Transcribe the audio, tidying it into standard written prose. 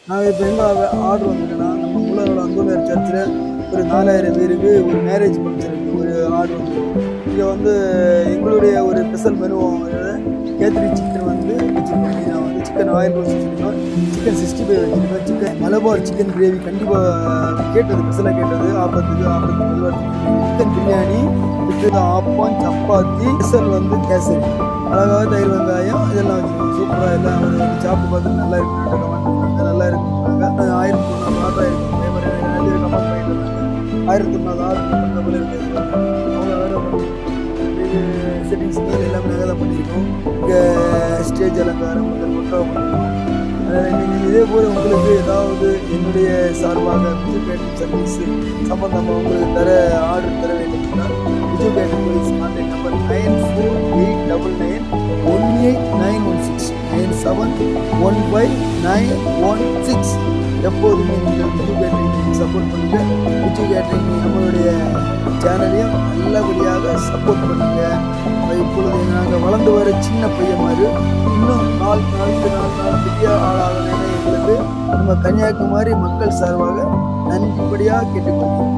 நாங்கள் இப்போ எங்கே ஆர்டர் வந்துருக்குன்னா நம்ம மூலரோட அந்தோனியார் சர்ச்சில் ஒரு 4000 பேருக்கு ஒரு மேரேஜ் ஃபங்க்ஷனுக்கு ஒரு ஆர்டர் வந்து இங்கே வந்து எங்களுடைய ஒரு ஸ்பெஷல் மெனுவும் கேத்ரி சிக்கன் வந்து வச்சுருக்கோம். மெயினாக வந்து சிக்கன் ஆயில் ரோஸ்ட் வச்சுருக்கோம், சிக்கன் 65 வச்சுருக்கோம், சிக்கன் மலபார் சிக்கன் கிரேவி கண்டிப்பாக கேட்டது ஸ்பெஷலாக கேட்டது ஆப்பத்துக்கு chicken biryani with appam chapati special வந்து கேசரி அழகாக தயிர் வெங்காயம் இதெல்லாம் வச்சுருக்கோம். சூப்பராக எல்லாம் அவர் வந்து சாப்பிட்டு பார்த்து நல்லா இருக்குன்னு கமெண்ட் பண்ணுவாங்க, நல்லா இருக்குன்னாங்க. 1300 ஆர்டர் ஆயிருக்கும். அதே மாதிரி நிறைய பேர் கமெண்ட் பண்ணிட்டு இருந்தாங்க 1300 ஆர்டர் டபுள் இருக்குது. அவங்க வேறு செட்டிங்ஸ் மேலே எல்லாமே நாங்கள் தான் பண்ணியிருக்கோம். இங்கே ஸ்டேஜ் அலங்காரம் முதல் ஒன்றாக பண்ணியிருக்கோம். இதே போல் உங்களுக்கு ஏதாவது என்னுடைய சார்பாக விஜு கேட்டரிங் சர்வீஸ் சம்பந்தமாக உங்களுக்கு ஆர்டர் தர வேண்டும் என்றால் Viju catering service contact number 9489818916 97159116. எப்போதுமே நீங்கள் விஜு கேட்டரிங் சப்போர்ட் பண்ணுங்க. விஜு கேட்டரிங் நம்மளுடைய சேனலையும் நல்லபடியாக சப்போர்ட் பண்ணுங்க. இப்பொழுது நாங்கள் வளர்ந்து வர சின்ன பையன் மாதிரி இன்னும் 4 நாள் பெரிய ஆளாக எங்களுக்கு நம்ம கன்னியாகுமரி மக்கள் சார்பாக நன்றிப்படியாக கேட்டுக்கொள்கிறோம்.